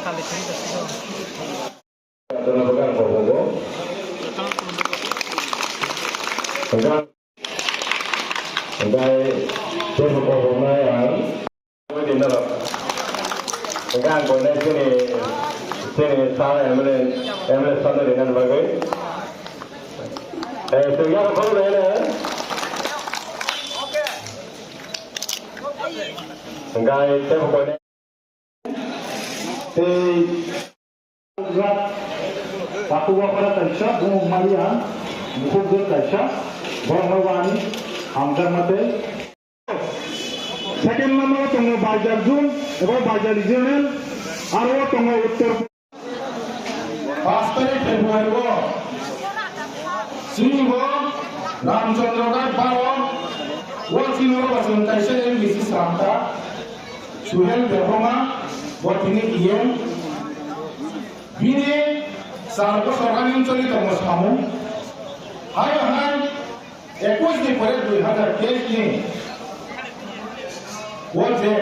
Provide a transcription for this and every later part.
kali cerita sih. Adalah pegang Bobo. Pegang. Pegang Bobo Bobo yang di dalam. Pegang boleh sini saya emre sana dengan bagai. Pegang kalau ini. Pegang itu boleh. Aku wakala tansha, bunga Maria, mukul tansha, Bangawani, Hamzah Mate. Second number tongo Bajar Jun, ebo Bajar Regional, aro tongo Uttar. 5 তারিখ ফেব্রুয়ারি সিংহ রামচন্দ্রগড় বারো ও চিনোর বসন কাইসে Mrs রামতা Suhel Debbarma বর্তমানে ইয়েম বিনে সার্ব সরকারি অঞ্চলিত সামু high high 21 দিন পরে 2023 নিয়ে ও যে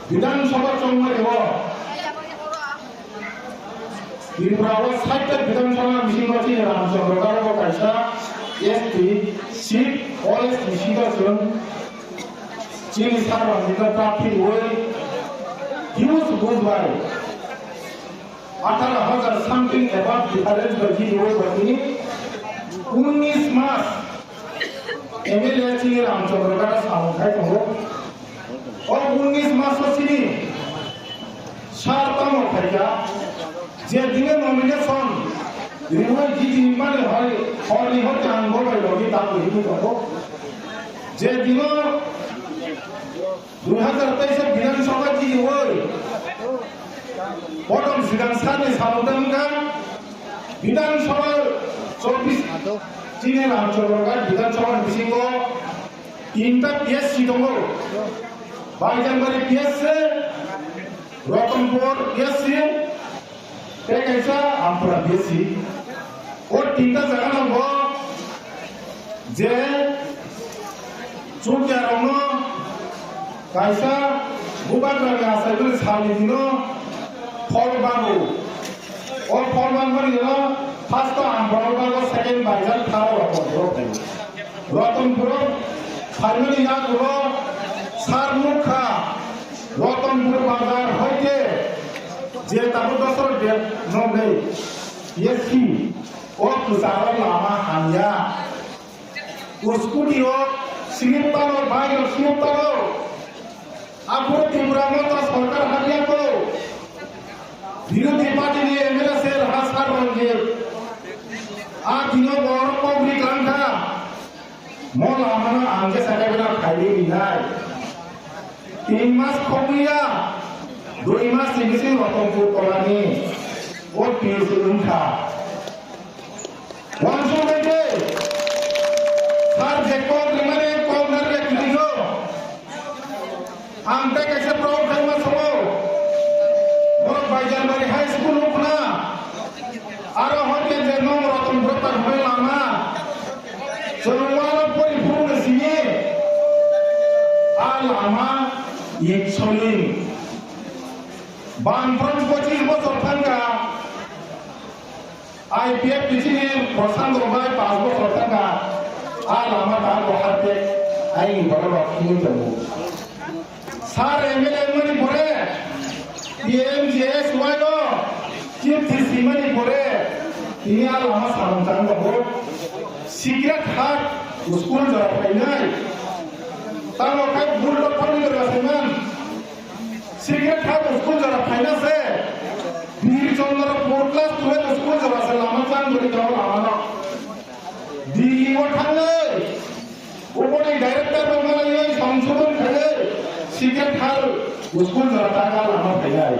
বিধানসভা চৌমারে ত্রিপুরা সাহিত্য বিধানসভা মিছিল আছে রামচন্দ্রগড় ও কাইসা এসপি সিট ওএস মিছিল চিনি সার্বজনীন প্রার্থী ওই হিউজ বুধবার 18,000 সামথিং অ্যাবাউট ডিফারেন্স বাজি ওই বাকি 19 মাস এমএলএ চিনি রামচন্দ্রগড় সামুখাই দङ ও 19 মাস চিনি সারতম ফাইয়া যে দিনে নমিনেশন রিময় জিজি মানে হয় হরি হতে আনবো লগি তা কইবি কব যে দিন 2023 বিধানসভা জিজি ওই প্রথম সিদ্ধান্ত সামুদাঙ্গা বিধানসভা 24 চীনের রামচন্দ্রগড় বিধানসভার বিসিঙ্গ 3টা পিএসসি দङ বাইজানবাড়ি পিএসসি রতনপুর পিএসসি कैसा आमपुरा बेसी और 3টা জায়গা নাম যে চুকিয়া রং কাইসা গুবাগ্রামে আসাইগুলো সালি দিন ফলবাগু ও ফলবাগু দিন ফার্স্ট আমপুরা সেকেন্ড বাইজান থার্ড রতনপুর ফাইনালি যাগুলো সারমুখা রতনপুর বাজার হইতে যে তাবো দসর ডেট নবে এসি ও কুসারা লামা হানিয়া উস্কুডিও সিনিপালো বাইরে সিনিপালো আপো ত্রিপুরা মত সরকার হারিয়া কো বিরোধী পার্টি নিয়ে এমএলএ সে হাসার রঙে আ দিনো বড় পাবলিক লাঙ্কা মোলা মানা আঙ্গে সাকাবেনা খাইলে বিনাই 3 মাস খমিয়া 2 মাস সিবিসি রতনপুর কলানি ও পিএসসি উঠা ওয়ানসো বেটে সার যে কোন মানে কোন ধরে কিলো আমটা कैसे प्राउड फेमस हो मोर বাইজানবাড়ি হাই স্কুল উঠনা আর হতে যে নম রতনপুর তক হইলামা চলওয়ালা পরিপূর্ণ সিনে আলামা ইকছলি বামফ্রন্ট 25 বছর থাকা আইপিএফ পিছিয়ে প্রশান্ত ভাই 5 বছর থাকা আর আমার তার বহাতে আই বড় রক্ষী যাব স্যার এমএলএ মনি পরে পিএমজিএস ওয়াইলো চিফ ডিসি মনি পরে তিনি আর আমার সামতান যাব সিগারেট হাট স্কুল যাওয়া পাই নাই তার ওখানে বুলডো পানি করে আসেন সিগারেট হাট স্কুল যারা ফাইনাসে বীর চন্দ্র 4 ক্লাস 12 স্কুল যারা আছে লামা চান ধরে যাও লামানো দিল্লি ওঠালে উপরে ডাইরেক্টর বাংলা এই সংশোধন করে সিগারেট হাট স্কুল যারা টাকা লামা ফাইনাই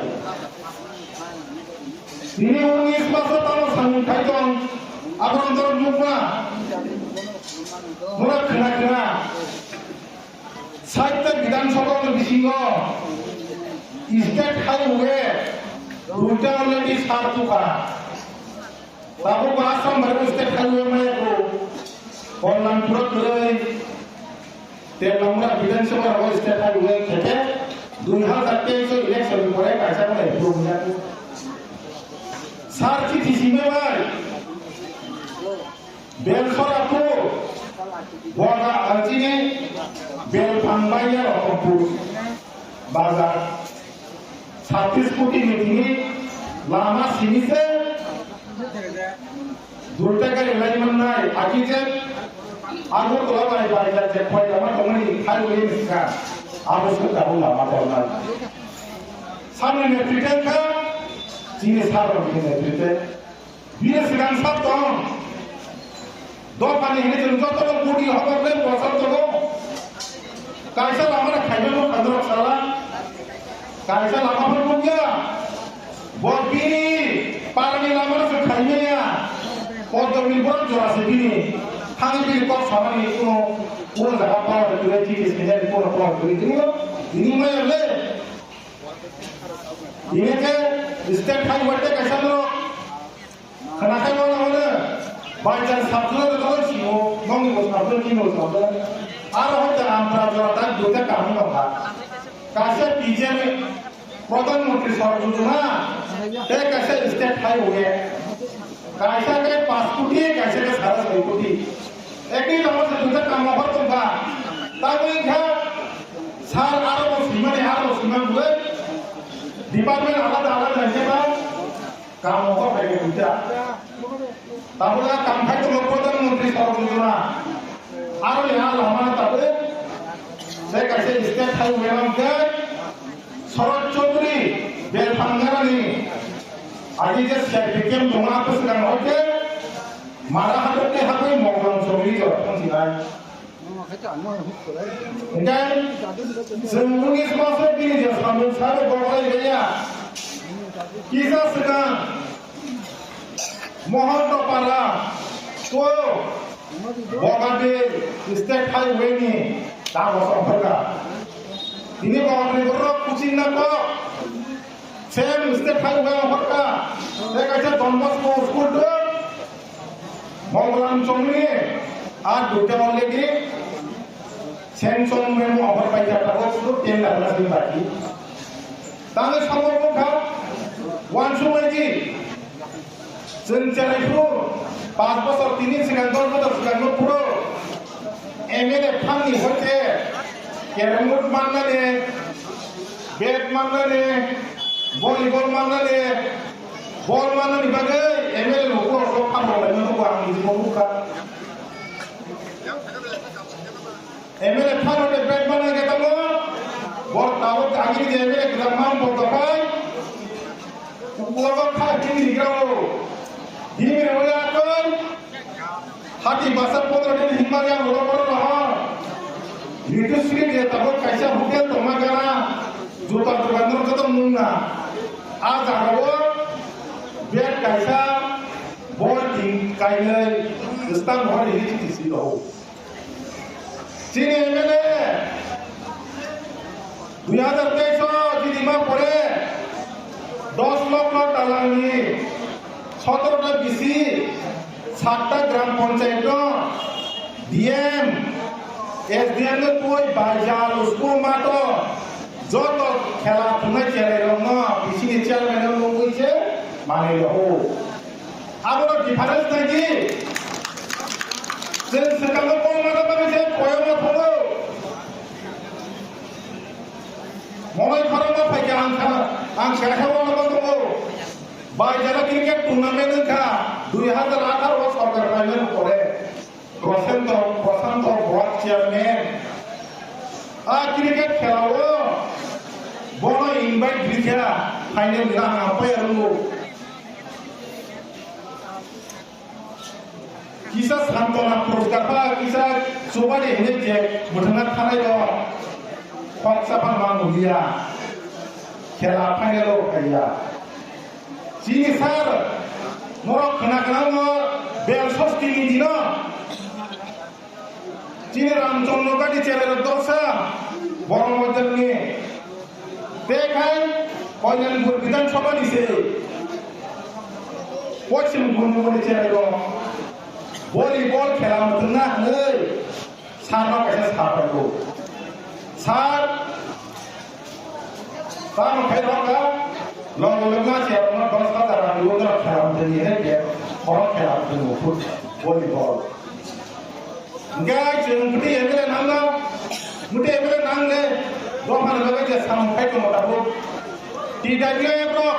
তিনি 19 মাস তাও সংখ্যায়তন আবরন্তর মুখনা মোরা খানা সাহিত্য বিধানসভা বিসিঙ্গ स्टेट हाईवे दुटा ऑलरेडी साफ चुका बाबू आसाम भर स्टेट हाईवे में को कल्याणपुर करे तेलंगाना विधानसभा स्टेट हाईवे खेते 2023 इलेक्शन করে কাছে করে প্রোগ্রাম बेलसराखौ बगा आजिनि बेलफांबाया रखमपुर बाजार 36 कोटी मिथिनि लामा सिनिसे दुर्टेगारि लाइमोननाय आखिजे आगु तलाबाय बायला जे फयलामा दंनि थाइवे मिसका आबसु दाबु लामा दरनाय सामने नेतृत्वखौ जिनि सारनि नेतृत्व बिनो सिगां साब दं दफानि हिने जों जत गुदि हबरले बसर दं कायसा लामा खायनो खादर साला कायसा लामाफोरखौ गैया बबिनि पारानि लामा जों खायनोया पदमिन बर जरासे बिनि थांनि बिनि कस सामानि उन जागा पावर तुले थि सेने को पावर तुले दिनि मायले दिने के स्टेट हाई वर्टे कैसा लो खनाखाय मावना होनो बायजान साबजुना दो सिङो नंनि बस साबजुन किनो साबजुन आरो हता आमफ्रा जरा दुटा काम नङा कासे पिजेन प्रधानमंत्री सरजुना ते कैसे स्टेट हाई हो गए कैसा के 5 कोटी कैसे के 6 कोटी एक ही नंबर से दुटा काम ऑफर तुमका तब इनका सार आरो सीमा हुए डिपार्टमेंट अलग रहने का काम ऑफर है दुटा तब का काम है तो प्रधानमंत्री सरजुना आरो यहाँ लामा तब से कैसे स्टेट हाई हुए हम के शरद चौधरी बेलफांगारानि आगे जे सर्टिफिकेट दंना तो सिगां होके मारा हादरनि हाबै मगलां सौरि जरखांसिनाय ओंखाय जों उननि समाजाव बिनि जे सामोन सारे बगलाय गैया किसा सिगां महन्तपारा तो बगाबे स्टेट हाइवेनि कागज अंफोरगा दिनै बगाबे बर कुचिं नाको सेम स्टेट हाइवे अंफोरगा ते कैसे डनबस्को स्कुल दं मंगलाम चंगनि आ दुटा अलरेडी सेंसन मेमो अंफोर बायजा थागो सुदु 10 लाख लासि बाकी ताने सामो खा वानसुमायदि जों चेरायखौ 5 बोसोर 3 सिगां 10 बोसोर सिगां पुरो एमएलए फांनि होते केरमबोर्ड माननानै बेट माननानै भलिबल माननानै बल माननानै बागै एमएलए न'खौ फानहरनायमोन दङ आंनि जिबौखा एमएलए फानहरनाय बेट बानायनाय दङ बल ताबो आगि एमएलए ग्रामाम बदबाय उगलाबा खाथिनि दिग्राव दिनै मेरे आकल हाथी बासर 15 दिन हिमालय मोड़ पर रहा ऋतुश्री जे तब कैसा होटल तमा गना जूता दुकानदार को तो मुन्ना आज आगो बेट कैसा बॉल टीम काइले स्टाम हर हिट किसी लो चीनी एमएलए 2023 दिनमा परे 10 लाख टालानि 17টা বিসি 7টা গ্রাম পঞ্চায়েত ডিএম এসডিএম নে কই বাজার স্কুল মাটো যত খেলা তুমি চেয়ারম্যান ন বিসিনি চেয়ারম্যান ন কইছে মানে লহো আবার ডিফারেন্স নাকি যে সরকার কোন মাটা পাবে যে কয়ম হলো মনে খরমা ফাইকে আং শেখাবো না বন্ধু बायजारा क्रिकेट टूर्नामेंट का 2018 सरकार फाइनल करे प्रशांत बोर्ड चेयरमैन आ क्रिकेट खेलाओ बनो इनवाइट दिखा फाइनल ला आपायार किसा सान्त्वना पुरस्कार बा किसा सोबानि हेने जे बुथुमना थानाय दं खक्साफा मांगुलिया खेला फाइनल फैया चीनी सार नरक खोनाखोना बेल सस्तिनि दिन चीनी रामचंद्र गाड़ी चेरार दर्शा बर मजलनि देखाय कल्याणपुर विधानसभा दिसे पश्चिम गुनगुनि चेरार भलिबल खेला मतना नै सारना कैसे सारफायगौ सार सार खायरका लंगा चेयारना 10,000 रां खेला खेला football gai jeung muti emele nangna muti emele nangne dohan bagai je sampai ke motabu tidak dia bro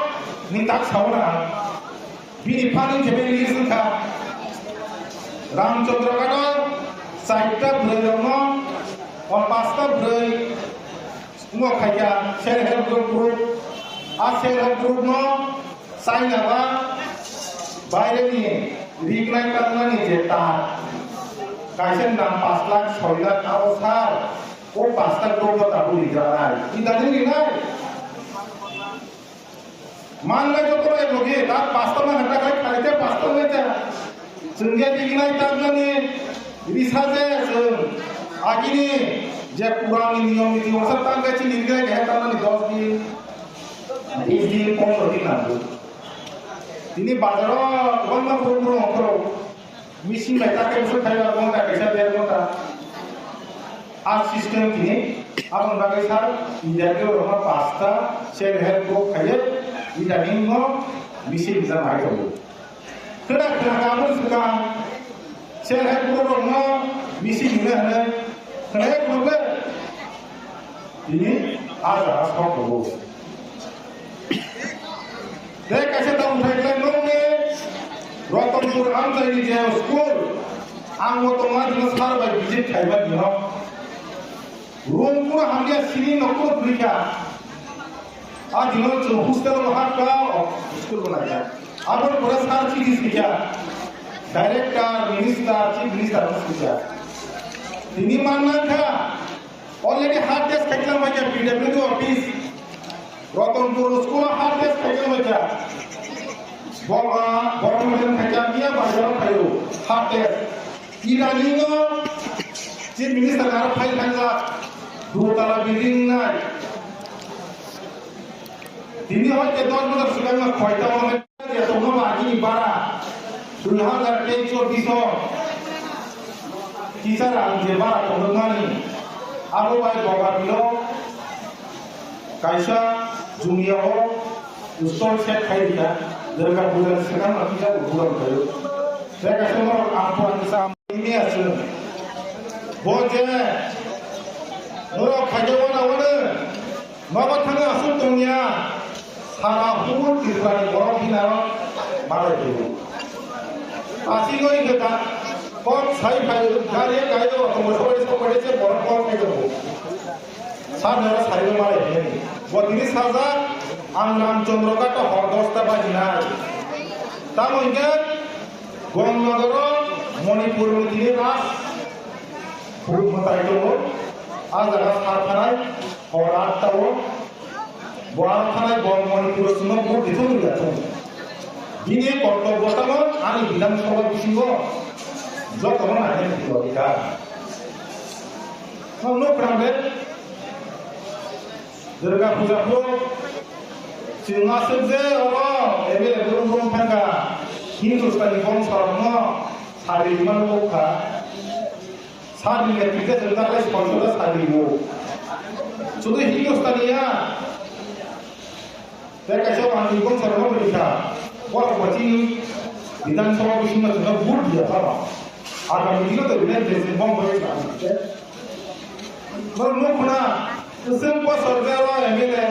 ni tak sauna bini paling jebe lisun ka Ramchandra Gado saita brayama और पास्ता ब्रई मो खाया self help group आ self help group नो साइन आवा বাইরে নিয়ে রিকলাইন करना नहीं जेता कायसेन दाम 5 लाख 6 लाख आओ सार वो पास्ता ग्रुप का ताबू निकला है इधर नहीं ना मान ले जो तो लोगे दात पास्ता में हटा के खाते पास्ता में जा संगे दिखना ताबला ने रिसाजे आगिनी जे पुरानी नियम नीति वसत तांगाची निर्णय घेताना 10 दिन 20 दिन 15 दिन आलो तिनी बाजारात गोंगा पुरो करो मिसिन बायता के उसो खायला गोंगा कैसा देर गोंगा आज सिस्टम तिनी आपण बागे सार इजाके रोमा पास्ता सेल हेल्प ग्रुप खाये इजानिंगो मिसिन जा भाई हो कदा कदा गाबो सुका सेल हेल्प ग्रुप रोमा मिसिन ने हने कने ग्रुप तिनी आज आसो को देख कैसे तो उठाइले लोगे रतनपुर आमदानी जे स्कूल आंगो तो माज नसार बाय विजिट खाइबा दिनो रूम पूरा हमने सिनी नको लिखा आज दिनो जो हॉस्टल वहां का स्कूल बनाया अपन पूरा सार चीज लिखा डायरेक्टर मिनिस्टर चीफ मिनिस्टर लिखा तिनी मानना था ऑलरेडी हार्ड टेस्ट खाइला माजे PWD office Ratanpur school hard test खाइला माजे बोला बोला में खाइला दिया बाजार खायो हार्ड टेस्ट इरानिनो चीफ मिनिस्टर का फाइल खाइला दो तला बिल्डिंग नाय तिनी होते 10 मिनट सुबह में खोइता में ये तो ना आगी बारा 2023 किसार आंजे बारा तो नानी आरो बाय बाबा बिलो कायसा जुनिया हो स्टोर सेट खाई दिया जरका बुदर सेकंड अतिजा बुदर कयो से कस्टमर आपको अंसा में आछे बोजे नोरो खाजो ना वने माबा थांगा आसु तंगिया सारा हुर तिरपानि गरम दिनारो बारे देबो आसि गई गता कौन साई खायो गारे गायो तो मोसोरे से बड़ कौन खायो सारा सारी मारे हेनी वो 30,000 आं रामचंद्र का तो हरदस्ता बाजिनाय तामंगे गंगनगर मणिपुर में दिने रास खूब मताय दो आज जगह सारखानाय और आठटाओ बोआर थानाय गंग मणिपुर सुनो बहुत दिथो गया दिने कर्तव्यता आनि विधानसभा बिसिंगो जतन आने अधिकार नो प्रांबे दुर्गा पूजा को सिंहा सबसे और एबे गुरुम फंगा हिंदुस्तानी बम सरनो सारी मन को का सारी के पीछे दुर्गा का स्पॉन्सर सारी वो शुद्ध हिंदुस्तानिया ते कैसे पानी बम सरनो बलिका और बची विधानसभा बिसिंग में तो वोट दिया था आगामी दिनों तो विधान देश बम बलिका पर नो खुना सिंपल सरकार एमएलए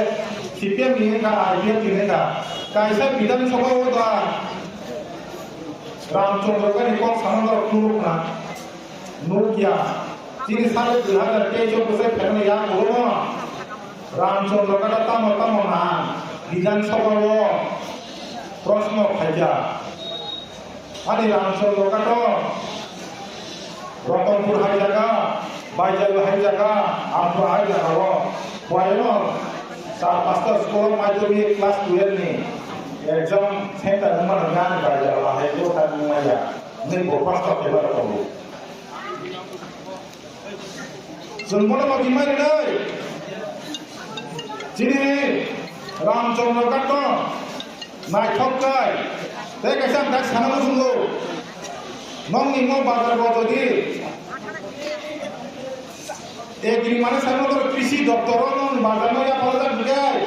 सीपीएम दिनेगा आरपीएफ दिनेगा कैसे विधानसभा होगा रामचंद्र का रिकॉर्ड सामने रखना नो किया 3 साल 2023 से फैमिली या बोलो रामचंद्र का तम ना विधानसभा वो प्रश्न खाया अरे रामचंद्र का तो रतनपुर हाई जगह बाइजल हाई जगह आपको हाई जगह वो वायरो सार पास्ता स्कूल माध्यमिक क्लास 12 ने एग्जाम सेंटर नंबर ज्ञान बाइजल है जो टाइम में या नहीं वो पास्ता पेपर को सुनमोना मगिमारी नहीं जिने रामचंद्र का तो नाइथक काय ते कैसे हम तक सामने सुनो नंगी मो बाजार बदोदी एग्री माने सामने तो कृषि दफ्तर नन बाजार में या बाजार बिगाय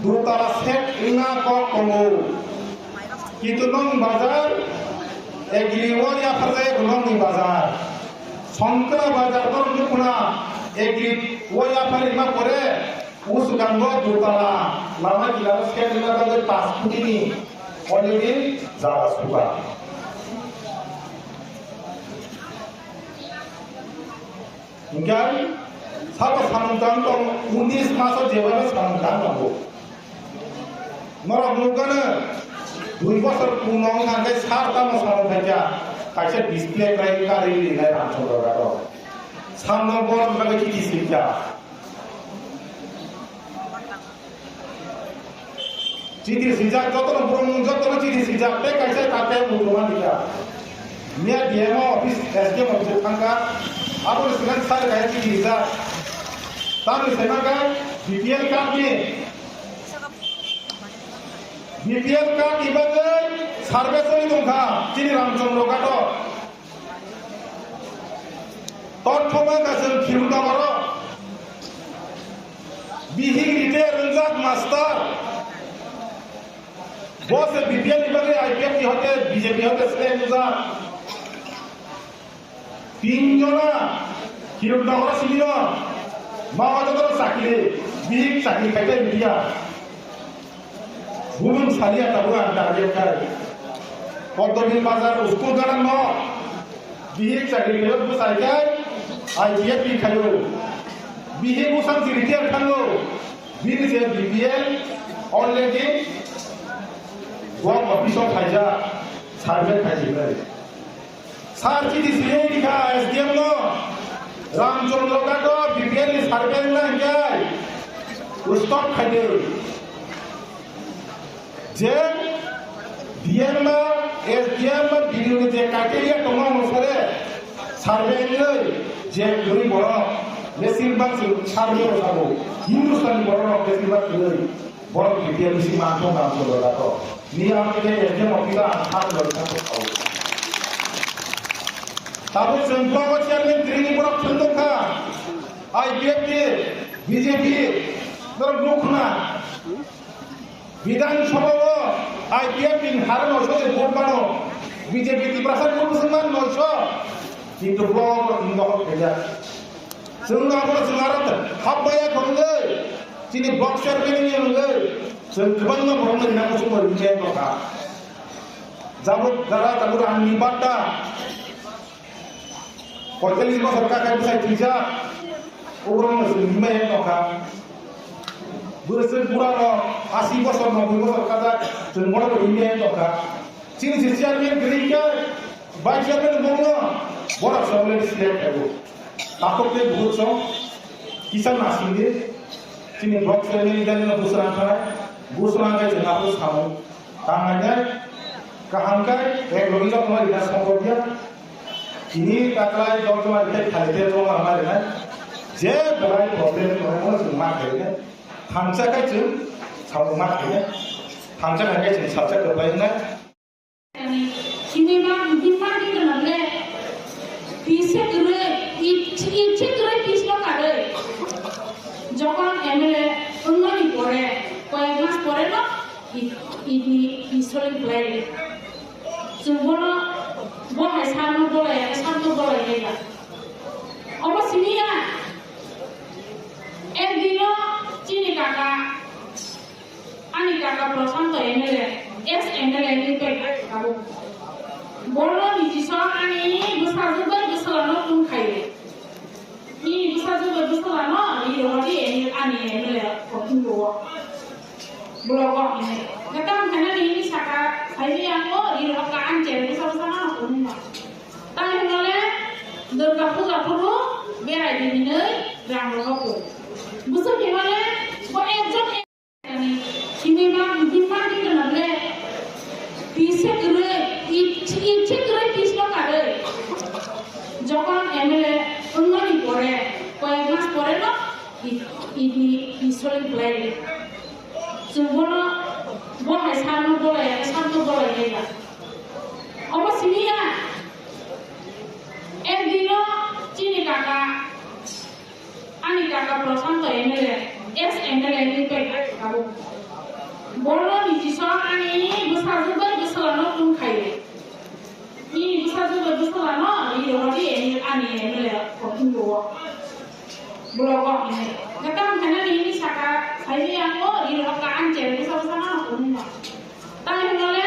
दुताला सेट इना को कमो कितु नन बाजार एग्री वो या फरजे नंगी बाजार সংকরা বাজার তো নুকুনা এগ্রি ওয়া ফারি মা করে উসগাঙ্গ দুতলা লামা গিলা সেদিনা কাজে 5 কোটি অলরেডি যারা সুবা Ingkar, sahabat samudang tong 19 masa jewana samudang nago. Norok nukana 2 বছর পুনং থাকলে 7টা মশানো থাকে কাছে ডিসপ্লে করে কারি লিলাই রাখছো দাও সামনে বড় লাগে কি শিক্ষা চিঠি সিজা যত ব্রহ্ম যত চিঠি সিজা তে কাছে তাতে মুদ্রমা দিকা মিয়া ডিএমও অফিস এসডিএম অফিস থাকা আপনি সেখান স্যার কাছে চিঠি সিজা তাহলে সেনাকা বিপিএল কার্ড নিয়ে BPL card ibagai service ini dongka, cini ramcondro kato. Torthoma kasih kiruta maro. Bihing rite renjak master. Bos BPL ibagai IPF ki hote BJP hote selain juga. Tinjona kiruta maro sini mau ada sakile, bihing sakile kata media. Bulun salia tabuan target kai. Pondokin bazar uskul garan mo. Bihik cakri kelot bu sarkai. IPF bi kayo. Bihik usam siritiar kano. Bini se BPL already. Gua official kaja sarvet kaji kare. Sar ki di sini dikha SDM no. Ramchandra kato BPL ni sarvet na kai. Stop kaje. যে ডিএমআ SDM video যে criteria তোমার অনুসারে survey নিয়ে যে গরি বড় বেশিরভাগ survey হবো হিন্দুস্তানি বড় বেশিরভাগ বড় বিপিএলসি মাত্র কাম করবো দেখো নিয়ে আমাকে এসডিএম অফিসার আঠার দরকার করতে তারপর সেন্ট্রাল চেয়ারম্যান তিনি বড় খন্দকা আইপিএফ বিজেপি ধর লোকনা বিধানসভা IPF হার 900 ভোট বানো বিজেপি কি প্রসার মুসলমান 900 কিন্তু ব্লক ইন্দহ ফেজা जोंना बर जोंआरत हाबबाया खंगै चिनि ब्लक চেয়ারম্যান नि नंगै जों गोबां नम्बर मोनना मोसो मोनजे नखा जाबो दारा ताबुर आंनि बाटा 45 বছর কাকা বিসাই থিজা ওরম जोंनि नखा बोसोर पुरानो 80 বছর 90 বছর কাজা जों बड़ इन्डिया नखा चिनि চেয়ারম্যান গরিকা ভাইস চেয়ারম্যান বঙ্গ বড় সবলে সিলেক্ট হবো आपके बहुत सौ किसान नासिंगे चिनी ब्लॉक से नहीं जाने ना दूसरा का जगह पर सामू तांगने कहाँ का एक लोग जो हमारे इधर संभव दिया चिनी काकलाई जो हमारे इधर खाते तो हमारे ना जे बड़ाई प्रॉब्लम तो है वो जुम्मा करेंगे थांचा का चुन सामुमा करेंगे थांचा का चुन साचा कर पाएंगे चिनी बाग दिमाग की करने पीछे करे ইচ্ছে করে কৃষ্ণ কারে যখন এমএলএ উন্নয়ন করে কয়েক মাস পরে না ইনি ইসরায়েল প্লাই বড় বড় সামনে বলে গেলা অবশ্যই একদিন চিনি কাকা আনি কাকা প্রশান্ত এমএলএ এস এমএলএ নি পেকাবো বড় নিজিস আনি গুসাজুবে গুসলানো কোন খাইবে ini bisa juga bisa lama ini lagi ini mulai kopindo blogok ini kata karena ini saka saya yang ini lokaan jadi sama-sama punya tapi mulai berkapu berai di sini yang logo bisa gimana kok ejok ini mah dimana di mana bisa kere iচ্ছে kere bisa kare যখন MLA উন্নয়ন করে কয়েক মাস পরে না ইনি Israel ply বড় বড় সামনে বলে গেলা অবশ্যই একদিন চিনি কাকা আনি কাকা প্রশান্ত এমএলএ এস এমএলএ নি পেকাবো বড় নিজিস আনি গুসাজুবে গুসলানো কোন খাইবে ini bisa busa juga busa lah no, ini orang ini ani ini lah kopi dua, bulog ini. Kadang karena ini saka saya yang ini orang kan cewek busa busa mana pun mah. Tapi mana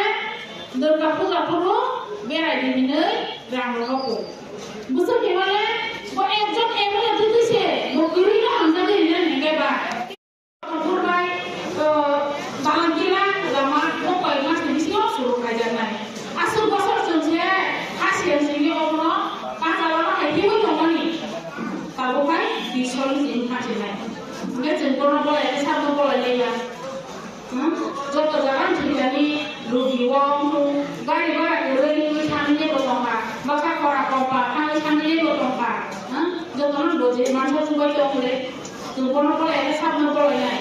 Durga Puja puru berai di mana orang orang pun. Busa gimana? Kau ekjot ekor itu tu sih, kau kiri lah anda tu ini ni keba. Kau buat bahan kira, lama kau kau emas ni siapa suruh kajian ni. Asal pasal saja, hasil sini orang pasal orang ini pun orang ni. Kalau kan disolid ini hasil ni. Mungkin cenderung boleh, satu boleh dia. Jika jangan jadi rugi wang tu, gaya orang ini tanya berapa, maka orang apa, tanya berapa. Jangan doje macam tu boleh boleh, cenderung boleh, satu boleh ni.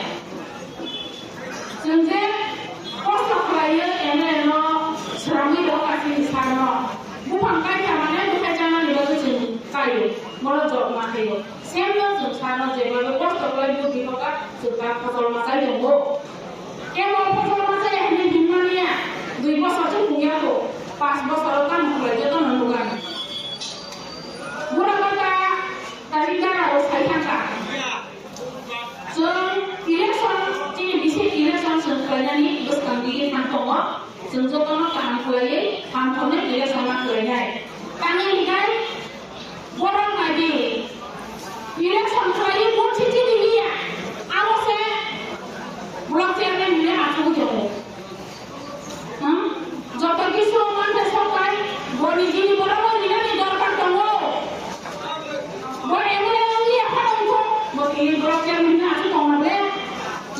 Jadi, kosong kaya ini no. Serami lokasi di sana, bukan kaya mana bukan jangan dibaca sini kayu, malah jauh macam semua tu sana jadi kos terlalu di mana suka pasal masa yang bu, kalau pasal masa yang ini di mana ya, 2 bos saja punya tu, pas bos kalau kan mulai jatuh nandukan, bukan kata tadi kan harus saya kata, so election jadi bisa election sebenarnya ni bos kami kantong Senjata nak kuai, hampa ni dia sama kuai ni. Kami ni kan, orang lagi, election kuai pun cici dia. Awak saya, blok saya ni mana aku jauh. Jatuh kisah mana sampai, boni ini berapa ni ni dorkan kamu. Boni mana ni apa kamu? Boni blok saya ni aku kamu boleh.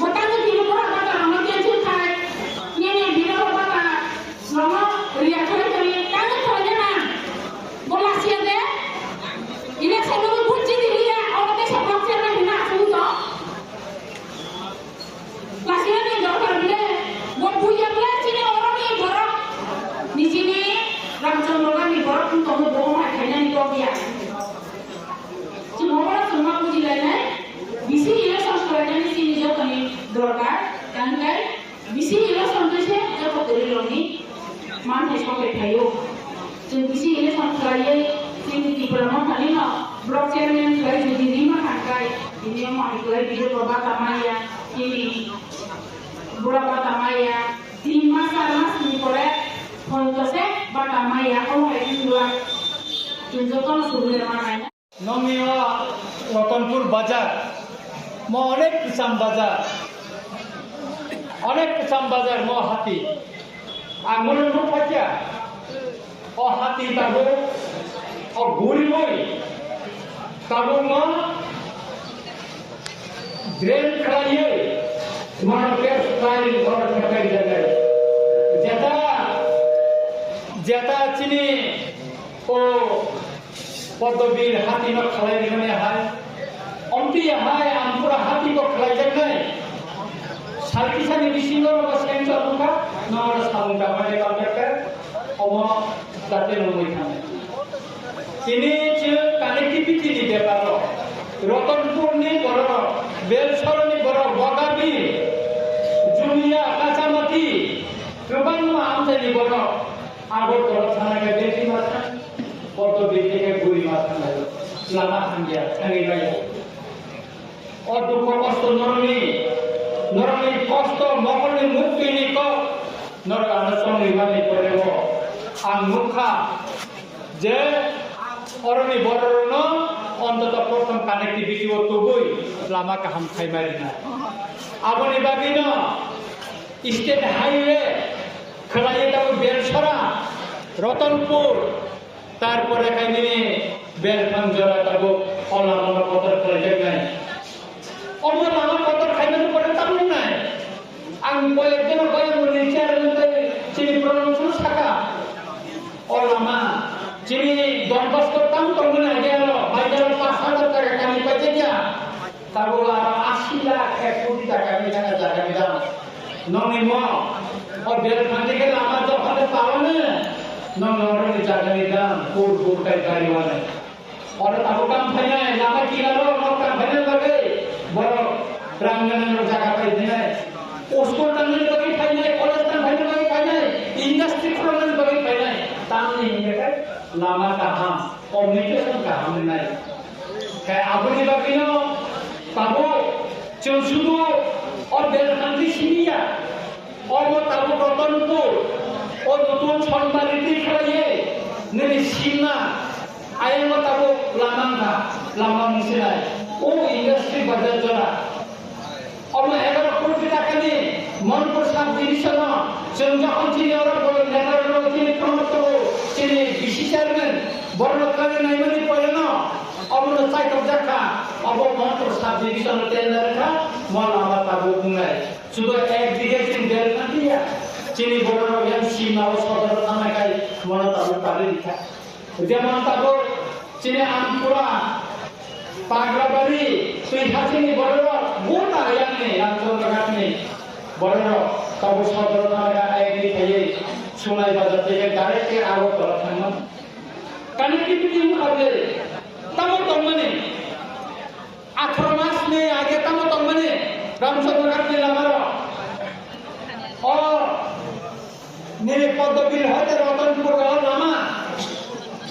Bukan tu dia berapa kamu dia cinta. Ni dia berapa Mama, lihat kali tangan saja na. Bola siapa? Ini saya mau kunci dia. Orang tu sebab siapa hina aku tu. Lasian ni doktor bila, buat punya bila sini orang ni borok. Di sini Ramchandra ni borok pun kamu bohong hanya ni kau biar. Cuma orang semua puji lain. Bisi ia sampai di sini jauh kami doktor, kan? Bisi ia sampai saya jauh dari loni. Mana sampai kayu, jadi ini sampai ini di belakang kali no, blok chairman lagi jadi 5 angkai, ini yang mau lagi video berapa tamaya, ini berapa tamaya, 5 saras ni korek, untuk saya berapa tamaya, kalau ini dua, tunjukkan sudah mana. Nomia Ratanpur Bazar, mau अनेक किसान बाजार mau hati. Angguran rupa aja, hati tahu, guri boy, tahu mah, drain kerja, mana pers lain orang terkait dengan, jata cini, podobir hati nak kelai dengan hal, omti hai ampura hati kok kelai dengan. Salkisan ini singgah apa sensor muka, nomor sabun kamar yang kamera, omong tadi nomor kamera. Ini cie connectivity di depan Ratanpur ni borok, Belshor ni borok, Bagabi, Jumia, Kacamati, Keban Amsa ni borok, Agor borok sana ke desi masan, foto desi ke guri masan lalu, selamat dia, sangat baik. Ordu kokosto Normi kosto mokoni mukti ni ko norka nasong limani korewo ang mukha je orang ni bororono ontota prothom connectivity o tubui lama kaham khai marina aboni bagino state highway khalai tabu Belshora Ratanpur tarpore kaini Belpanjora tabu olama kotor khalai nai orang lama kotor kainan pada tahu nai, ang koyak jenak koyak Malaysia rentai ciri pronunciasi saka, orang lama ciri donbas kotang termina dia lo, bajar pasal terkait kami baca tahu lara asila kepudi kami jangan jaga kita, nongi mo, biar nanti ke lama jauh ada tahunya, nong orang dijaga kita, pur kai kariwan, orang tahu kampanye, lama kira lo, nong kampanye lagi. Boro Rangganan jaga pai dinai, uskul tangan bagi pai nai, kolej tangan bagi pai nai, industri tangan bagi pai nai, tangan ini kan lama kaham communication kaham nai kayak aboni bagino tabu sudu or belkanti sini ya or mo tabu tertentu or nutun sonmariti kaya nini sima ayam mo tabu lama misalnya industri bazar jora আমরা 11 কোটি টাকা নিয়ে Monpur sub division যখন তিনি ওরা বলেন নেতারা তিনি প্রমোট তিনি বিসি চেয়ারম্যান বড় লোকের নাইমানি পড়ে না অমন চাই কবজাকা অব মনপুর সাব ডিভিশন টেন্ডারটা মন আমার তাবু বুঙায় শুধু একদিকে তিনি দেল না দিয়া তিনি বড় রবিয়ান সীমা ও সদর থানায় মন তাবু পারে লিখা যেমন তাবু তিনি আমপুরা Pagrabari, Sihasini Bororo, Muna Yanni, Antoni, Bororo, Tabu Sadana, Agri, Sunai Bazar, directly out of Hanam. Connectivity Mukade, Tamotomani, Akramas me, I get Tamotomani, Ramsakati Lamara, or Nere Podobil Hotel, Rotan Purga Lama,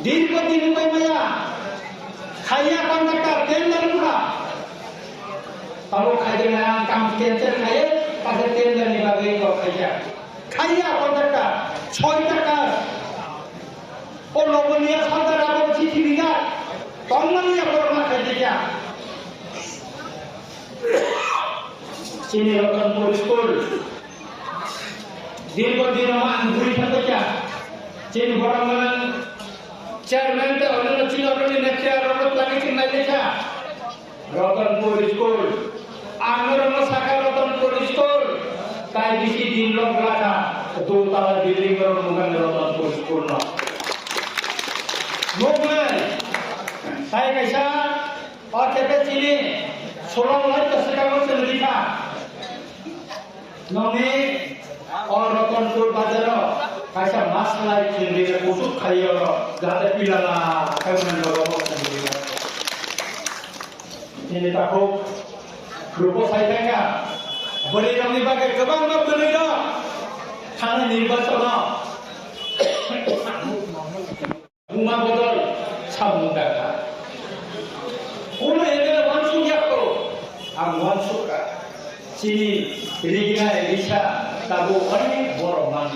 Dirkati Maya. Kaya kontraktor tender pula. Kalau kaya yang kamu tender kaya, pada tender ni bagi kau kaya. Kaya kontraktor, coy takar. Oh logonya saudara apa sih tidak? Tolongnya korma kerja. Sini lokan polis. Dirgo nama guri kerja. Sini orang chairman te orang Cina orang ini orang lagi Cina leca. Rotanpur School, Anggaran Saka Rotanpur School, kai bisi dinlok belaka, dua tala building orang bukan Rotanpur School no. Mungkin, saya kisah, orang Cina, Solong lagi sekarang sendiri kan. Noni orang Rotanpur Bazar. Kaisa masalah sendiri kusuk kaya gada pilala kaya menjawab sendiri. Ini takut grupo saya tengah boleh kami pakai kebang nak boleh dah karena nirbacana bunga botol sabun dah. Ulah ini wansuk yakto, wansuk sini rigina Elisha tabu orang borong.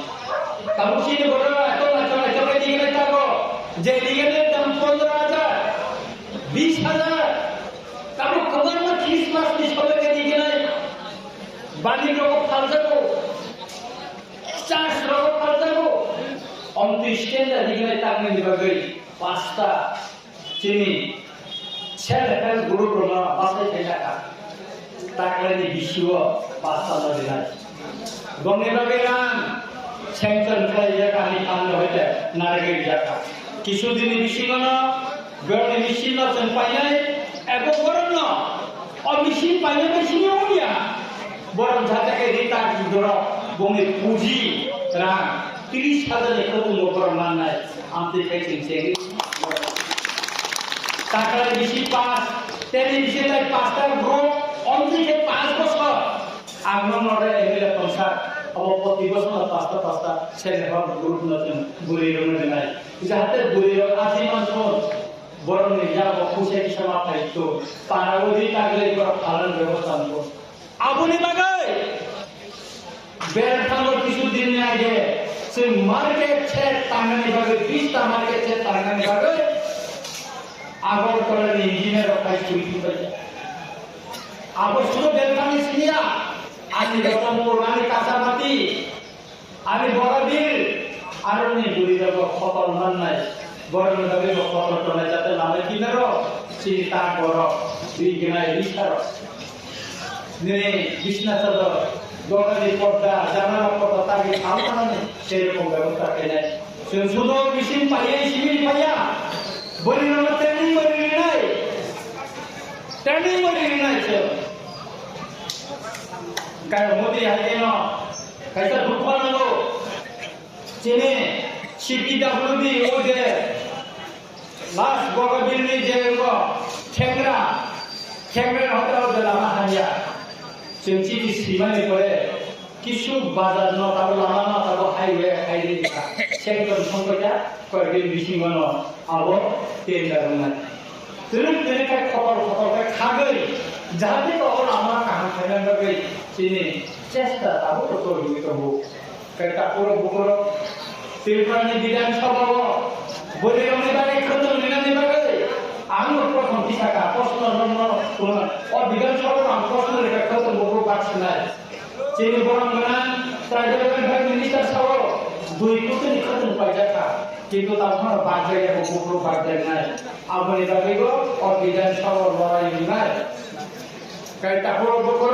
Kamu sini berapa? Coba dikira tahu. Jadi kan dalam 15,000, 20,000. Kamu kemana Christmas di sekolah dikira? Bani rokok palsu, charge rokok palsu. Om Kristen dah dikira tangan dibagai pasta, sini. Saya lepas guru program pasta cakap. Tak lagi bisuah pasta lagi. Gomne bagian. Sanction kaya kami anda hote nargai jaka. Kisudin misina, gerd misina senpaya, ego borno. Or misin paya misina unia. Born jata ke rita kidoro, bongi puji terang. 30,000 ekor umur mana? Amti kecil segi. Taklah misi pas, tadi misi lagi pasta bro. Amti ke pas bosor. Agno nore emile ponsar. Kalau potibus mana pasta saya lepas guru natin guru dengan jahatnya guru asing masuk borong ni jago pusat sama itu para guru tagle berapa halan berapa tu abu ni bagai bertanggung kisu din ni aja se market chat tangan ni bagai pista market chat tangan ni bagai agar kalau ni engineer apa itu saja abu sudah bertanggung sedia Ani Rotanpur, ani Kasarmati, ani Borabil, ani Buri Dago Khotor Manai, Borabil Dago Khotor Manai jatuh nama Kinaro, Cinta Boro, Digenai Risaro. Ini bisnis itu, doa di porda, jangan porda tadi kawan ni, saya pun tak kena. Sudah bisin payah, sini payah, boleh nama training boleh naik. Kaya Modi hari ini, kaya Dukhan itu, sini CPWD udah, last Bogabil ni jenggo, Chengra hotel udah lama hanya, sini di Sima ni boleh, কিছু বাজার ন তারপর লামা ন তারপর highway highway দেখা সেগুলো সংখ্যাটা কয়েকদিন বেশি মনে আবো তেল দারুণ terus mereka kotor-kotor kagak jadi kalau lama kan kalian bagi sini cesta tahu betul gitu bu kayak pura-pura tirpani bidan sabawa boleh kami balik ketemu dengan dia bagi anu program bisa kah personal nomor oh bidan sabawa personal mereka ketemu buku vaksinasi sini orang menang terjadi bagi minister sabawa dua itu ketemu pajak কিন্তু তখন বাজে উপকূল বাজে নাই আপনি দাবিব অভিযান সব লড়াই নাই কাই তারপর উপকূল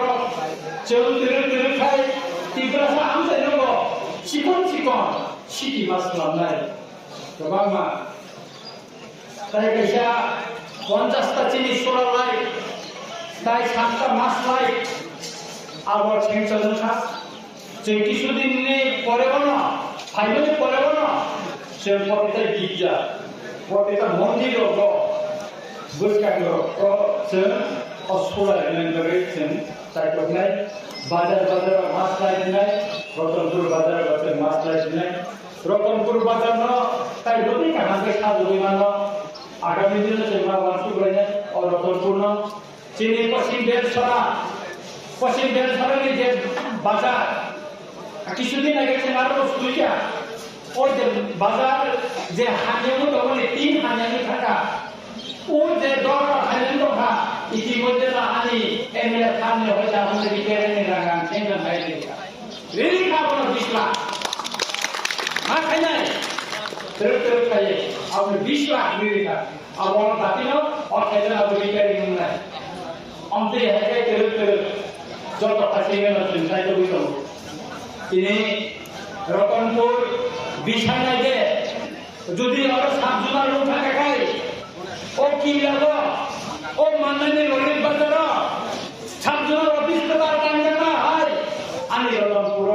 চেউ তিরু তিরু খাই তিব্রাসা আমসে নব চিকন চিকন সিটি মাসলাম নাই তো বাংলা তাই কেসা 50টা জিনিস সোলা লাই তাই 7টা মাস লাই আবার ছেঁচল না যে কিছুদিন পরে না ফাইনালি পরে না সে প্রত্যেকটা গির্জা প্রত্যেকটা মন্দির বৈকাগ্য সে অস্ফোড়া এলেন তাই নাই বাজার বাজার মাছ লাইন নাই রতনপুর বাজার বাজার মাছ লাইন নাই রতনপুর বাজার ন তাই যদি কাহাকে সাধু বিমান আগামী দিনে সে মা বাসু করে ও রতনপুর ন চিনি পশ্চিম বেলসরা যে বাজার কিছুদিন আগে সে আরো সুইটা ওই যে বাজার যে হাজার তখন 3 হাজার টাকা ওই যে 10 হাজার টাকা ইতিমধ্যে না আনি এমএলএ সামনে হয়ে আমাদের বিকেলে লাগান সেটা নাই রেডি খাবো না 20 লাখ খাই নাই তেরো খাই আপনি 20 লাখ রেডি খা আমার বাতি না আর খাইলে আপনি বিকেলে নাই অন্তে হেঁটে তেরো যত কাছে গেল তাই তো বুঝলো তিনি রতনপুর বিছানায় দে যদি আরো 7 জনের লোক থাকে খাই ও কি লাগো ও মাননি রোলের বাজার 7 জনের অফিস তার কাম না হয় আমি রতনপুর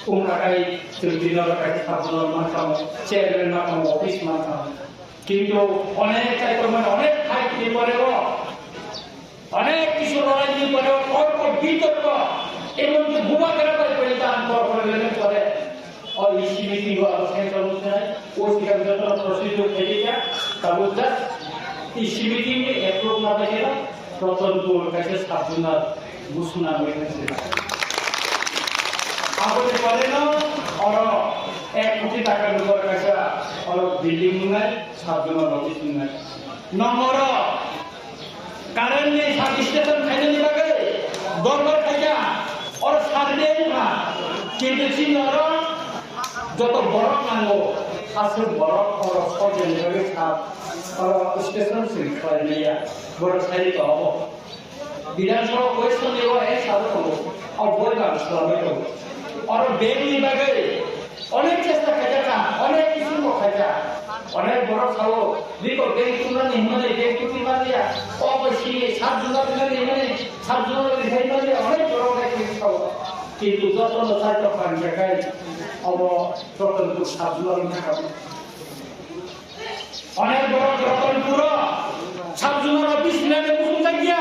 তোমরা খাই দিনের কাছে 7 জনের মাথাম চেয়ারম্যান মাথাম অফিস মাথাম কিন্তু অনেক চাইতো মানে অনেক খাই কি করে অনেক কিছু লড়াই দিয়ে পরে অল্প বিতর্ক এবং যে ভুয়া গ্রামের পরিচালন করে और इसी मीटिंग को आलोचना करना है वो सिर्फ जो प्रोसीजर खेलेगा तब उधर इसी मीटिंग में अप्रूव ना करेगा प्रतनपुर कैसे स्थापना घोषणा में आपने बोले ना और 1 कोटी টাকা ऊपर कैसा और बिल्डिंग में स्थापना ऑफिस में नंबर कारण में सब स्टेशन खाने लगे गवर्नमेंट खाया और सारे का কিন্তু চিনার যত বড় মানো আছে বড় और সজে লগে সাপ और स्टेशन से खालिया বড় সারি তো হবো বিধানসভা কোয়েশ্চন নেব এক সাথে হবো আর বলবা সবাই হবো আর বেগলি বাগে অনেক চেষ্টা খাজা অনেক কিছু খাজা অনেক বড় খাও দেখো বেগ তোমরা নিমনে বেগ টুকি মারিয়া অবশ্যই 7 জনের নিমনে 7 জনের দেখাই মারে অনেক বড় কিছু খাও কিন্তু যত চাইতো পান জায়গায় অব রতনপুর 7 জনের খাও অনেক বড় রতনপুর 7 জনের অফিস নামে মুসুম থাকিয়া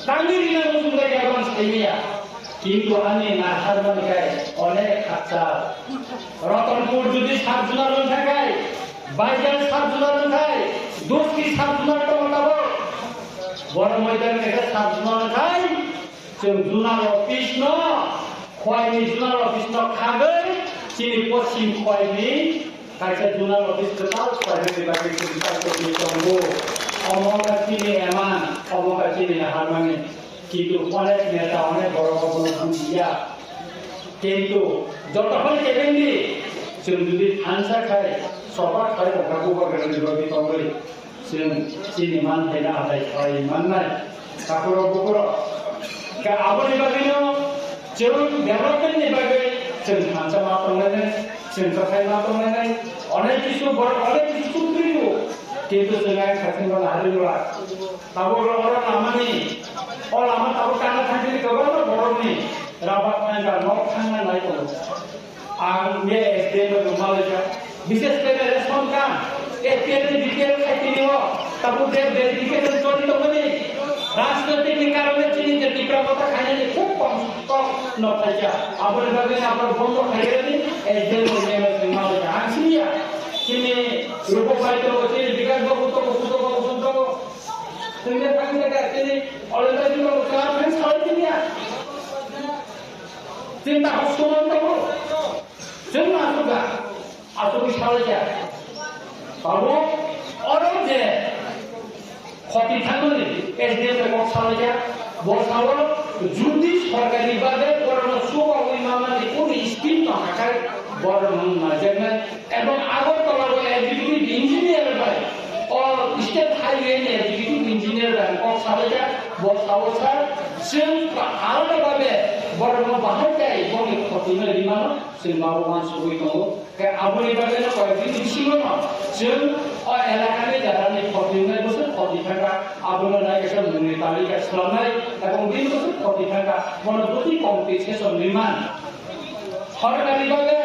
তাঙ্গির নামে মুসুম থাকিয়া কোন সেইয়া কিন্তু আমি না হারমোনিকায় অনেক খাচ্ছা রতনপুর যদি 7 জনের থাকায় বাইজান 7 জনের থাকায় দোষী 7 জনের টমাটাবো বড় ময়দানে 7 জনের থাকায় জুনাল অফিস ন খয়নি জুনাল অফিস ন খাবে চিনি পশ্চিম খয়নি কাছে জুনাল অফিস তাল খয়নি বাকি চিন্তা করতে চলবো অমকা চিনি এমান অমকা চিনি হারমানি কিন্তু অনেক নেতা অনেক বড় বড় বুঝিয়া কিন্তু যতক্ষণ কেবেননি সে যদি আনসা খায় সবার খায় কাকু বাগানে দিবি তবে সে চিনি মান খাই না আদায় খাই মান নাই কাকুর বুকুর আপনি বাগিন যে ডেভেলপমেন্ট নিবাগে সে আনসা মা তংলাই সে খাই মা তংলাই অনেক কিছু বড় অনেক কিছু করিব কিন্তু সে খাতি বলা হারিবা তারপর ওরা নামানি और আমার তাও টানা থাকলে কেবল না বড় নেই রাবাত না নক খানা নাই তো আর মে এসএম এর মালটা বিশেষ করে রেশন কার্ড এপিএল ডিটেল খাইতে নিও তারপর যে ভেরিফিকেশন জড়িত হবে রাজনৈতিক কারণে চিনি যে তীব্রতা খাইলে খুব কম কম নফাইয়া আপনার ভাবে আপনার বন্ধ খাইলে এই যে মনে আনসিয়া চিনি রূপবাহিত হচ্ছে বিকাশ বাবু তো বসুত বাবু তো তুমি থাকি দেখা চিনি অলরেডি তো কার ফ্রেন্ড সবাই চিনি চিন্তা হস্তমন তো জন্য আসুক সারা যায় বাবু অরো যে ক্ষতি থাকলে এসডিএফ এর বক্সালয়া বক্সাল যদি সরকারি ভাবে করোনা সুবাবু মামলাতে কোন স্কিম না থাকায় বড় না যেমন এবং আগরতলার এক্সিকিউটিভ ইঞ্জিনিয়ার ভাই ও স্টেট হাইওয়ে এক্সিকিউটিভ ইঞ্জিনিয়ার ভাই বক্সালয়া বক্সাল স্যার जों आलादाभावे बरनो बाहायनाय गावनि खथिनो बिमानो जों मावमान सुबुय दङ के आबुनि बागैनो कयदिन सिगाङाव जों एलाकानि दारानि खथिनो बोसोर खथिफागा आबुनो नायगासिनो मुनि तालिका खालामनाय এবং दिन बोसोर खथिफागा मनोबुद्धि कम्पिटिसन निर्माण सरकारि भावे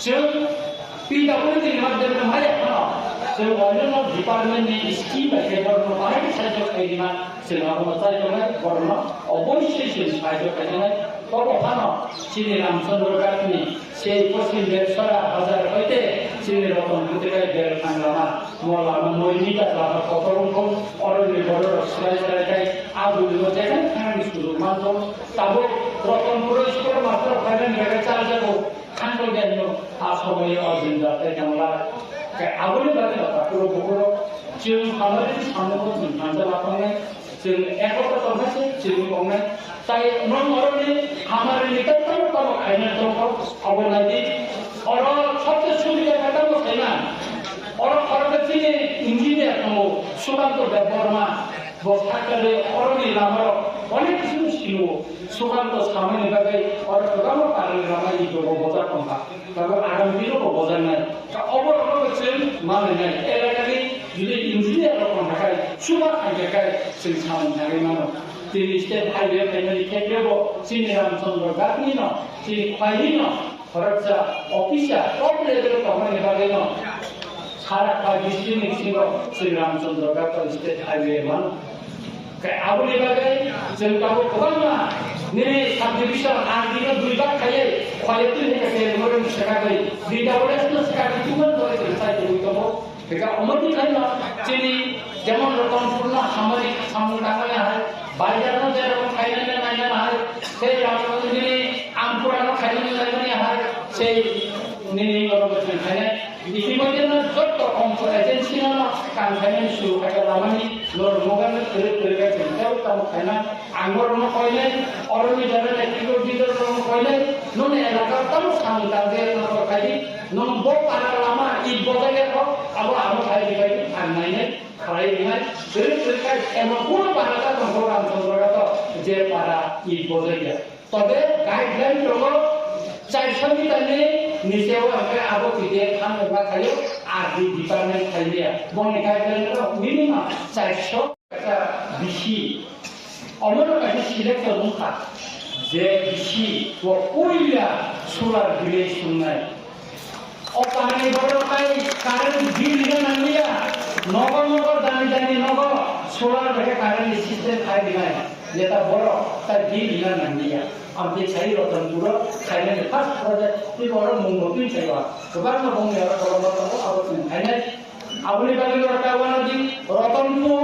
जों पिडब्लिउडि माध्यमजों हायाखौ जों अन्यान्य डिपार्टमेन्टनि स्किम बायदि बरनो बाहायनाय सायज खायदिमा जों आबुनो जायगायाव बरनो অবশ্যই সেই সাহায্য পেতে তখন চিনি রামচন্দ্র গান্ধী সেই পশ্চিম দেড়শরা হাজার হইতে চিনি রকম প্রতিকায় বের থাকলামা মলামা মৈনিকা লামা কতরকম অরণ্য বড় সিরাই সিরাই আগুলো যেখানে খানি সুযোগ মাত্র তাবো রতনপুর স্কুল মাত্র ফাইনাল বেড়ে চাল যাবো খান্ড জ্ঞান আসময় অর্জন যাতে কেমন আগুলি বাদে পুরো পুরো जों खामानि साननायखौ जों थांजा लाफानाय जों एकता खालामनायसै जों मावनाय তাই নন মরণে আমার নিকটতম তম আইনের দরকার অবনাদি অর সবচেয়ে সুবিধা কাটাবো তাই না অর অরকাছি ইঞ্জিনিয়ার দङ সুকান্ত দেববর্মা বস্তাকালে অরনি লামার অনেক কিছু ছিল সুকান্ত সামনে বাগে অর গোদাম কারণে লামাই দङ বজার কমা তবে আগামী দিনও বজার নাই অবরকছে মানে নাই এলাকারি যদি ইঞ্জিনিয়ার রকম থাকায় সুবা খাইকায় जों सामने थाङै मानो जोंनि स्टेट हाइवे फाइनालि खेत्रेबो चिनि रामचन्द्र गांधी न चिनि खायि न फरकसा अफिसा टप लेभेल खामानि बागै न सारा डिस्ट्रिक्ट सिङाव श्री रामचन्द्र गांधी स्टेट हाइवे मानो आबुनि बागै जों गावो गोबां नै साब डिभिजन आरडिनो दुइबार खायै क्वालिटि हेकासे मरन सेकागै डिडब्लिउएस सेकागै तुमन दय साइड दङ बेका अमति खाइन चिनि যেমন রতনপূর্ণ সামরিক সংগঠনে হয় বাজারও যেরকম খাইলে নাইলে হয় সেই রাজনীতি আমপুরানো খাইলে নাইলে হয় সেই নির্ণয় খাইলে ইতিমধ্যে যত অংশ এজেন্সি কানখাইনে শুরু থাকে লামানি লর মোগানে ফেরে ফেরে গেছে তাও তাও খাইনা আঙ্গরনো কইলে অরনি যারা টেকনিক্যাল ডিজাইন কইলে নুন এলাকা তাও সামদাগে নর খাইলি নুন বো পারা লামা ই বজাগে হোক আবার আমো খাই দিবাই আনাইনে খাই দিবাই ফেরে ফেরে খাই এমন কোন পারাটা তখন রামচন্দ্রটা যে পারা ই বজাগে তবে গাইডলাইন দङ চাইছনি তানে নিচেও আমরা আবো পিডে খান বা খাইও আরডি ডিপার্টমেন্ট খাইলিয়া বনে গাইডলাইন মিনিমাম 400 একটা বিশি অমর কাছে সিলেক্ট করুনখা যে বিশি ও কইলা সোলার বিলে শুননাই অপানি বড় কাই কারেন্ট বিল নামিয়া নগর নগর দানি দানি নগর সোলার ভেকে কারেন্ট সিস্টেম খাই দিলাই যেটা বড় তার বিল নামিয়া आमचे छाई रतनपुर खाइने फर्स्ट प्रोजेक्ट ती बडो मुंगो पिन छैवा गोबां बंगले रतनपुर अब खाइने आबुनि बागै रटावाना दि रतनपुर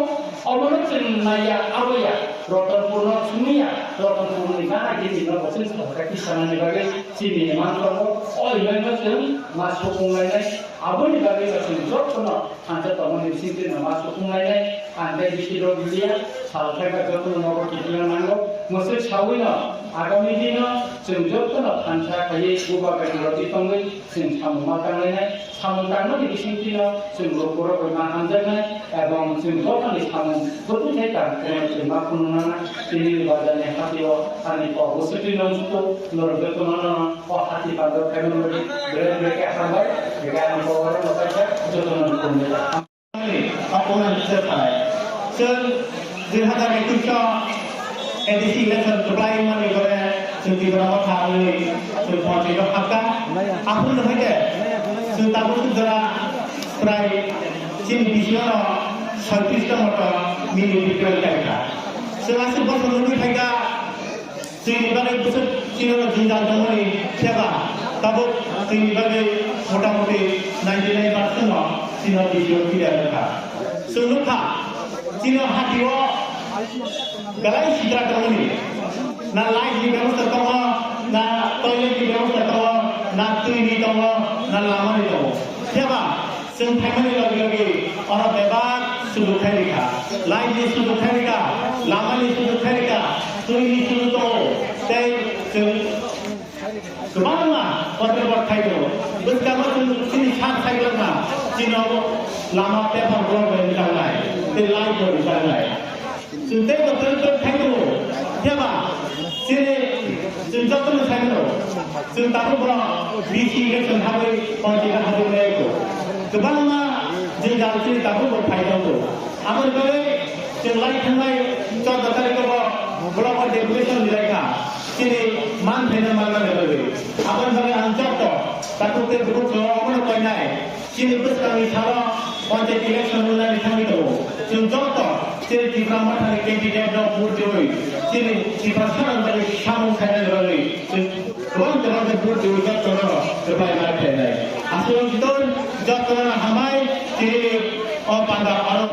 अबनो चिन्नाया आबया रतनपुर न सुनिया रतनपुर नि गाना गिनि न बसिन सरका किसाननि बागै चिनि मानफोरखौ अइलाइनो जों मासु खुंलायनाय आबुनि बागै जों जत्न थांजा तमनि सिंतिर मासु खुंलायनाय आन्ते बिसिरो बिलिया सालथायगा जत्न नगर किदिया नांगौ मोसे सावैनो आगामी दिनाव जों जत्न थांजा खायै गुबा गायनो दिफाङै जों सामुमा थांलायनाय सामु थांनायनि बिसिंथिनाव जों न'खराव बोरमा हानजायनाय এবং जों जत्ननि सामु जत्न थायगा जों मा खुनुना दिनै बाजारनि हाथियाव आंनि पबसति नंसुखौ नरजतनानो हाथि बाजार खायमोननि ब्रेक ब्रेक हाबाय बेगानि पवर नसायखा जत्न खुंनो आपना निश्चय थानाय जों 2021 एडिसि इलेक्शन सप्लाइ माने गरे जों दिबराव थाङै जों पन्थिनो हाका आफुन होइदे जों दाबो जरा प्राय 3 बिलियन 37 मत million गायका selasa pasal lebih mereka sini bagai pusat Cina jinjang dongoni siapa tabuk sini bagai moda-modi 99% lah Cina di sini tidak ada seluruh Cina hatiwa galai sidra dongoni na light di ব্যবস্থা tawa na toilet di ব্যবস্থা tawa na tui di tawa na lama di tawa siapaซึ่งไทยไม่ได้เราเกี่ยวกับอรแบบว่าสุดท้ายเลยค่ะไลฟ์นี่สุดท้ายเลยค่ะลามานี่สุดท้ายเลยค่ะตัวนี้สุดโตแต่ซึ่งกบ้านมาวันเดียวไทยเราบุษกรรมซึ่งที่ชาติไทยเรามาจีนเราลามาแต่พอเราเป็นจังไรเป็นไลฟ์เป็นจังไรซึ่งแต่ก็ตื่นไทยเราใช่ป่ะซึ่งซึ่งจะต้องไทยเราซึ่งตามเราบีซีเรื่องซึ่งทำให้ตอนที่เราทำได้ก็kebanyakan jenjang sini tak perlu berfaedah tu. Amal kali jenjang tengah contoh kali kalau berapa depression mereka sini mana mana lagi. Amal kali anjak tu takut terburuk kalau mana kau naik sini bus kami cara panjat election mana di sana tu. Contoh sini di mana hari candidate dah berdiri sini di pasaran dari Syamu saya lagi. Kebanyakan terlalu berdiri contoh terbaik macam ni. Asal kita jatuh hamai di pandang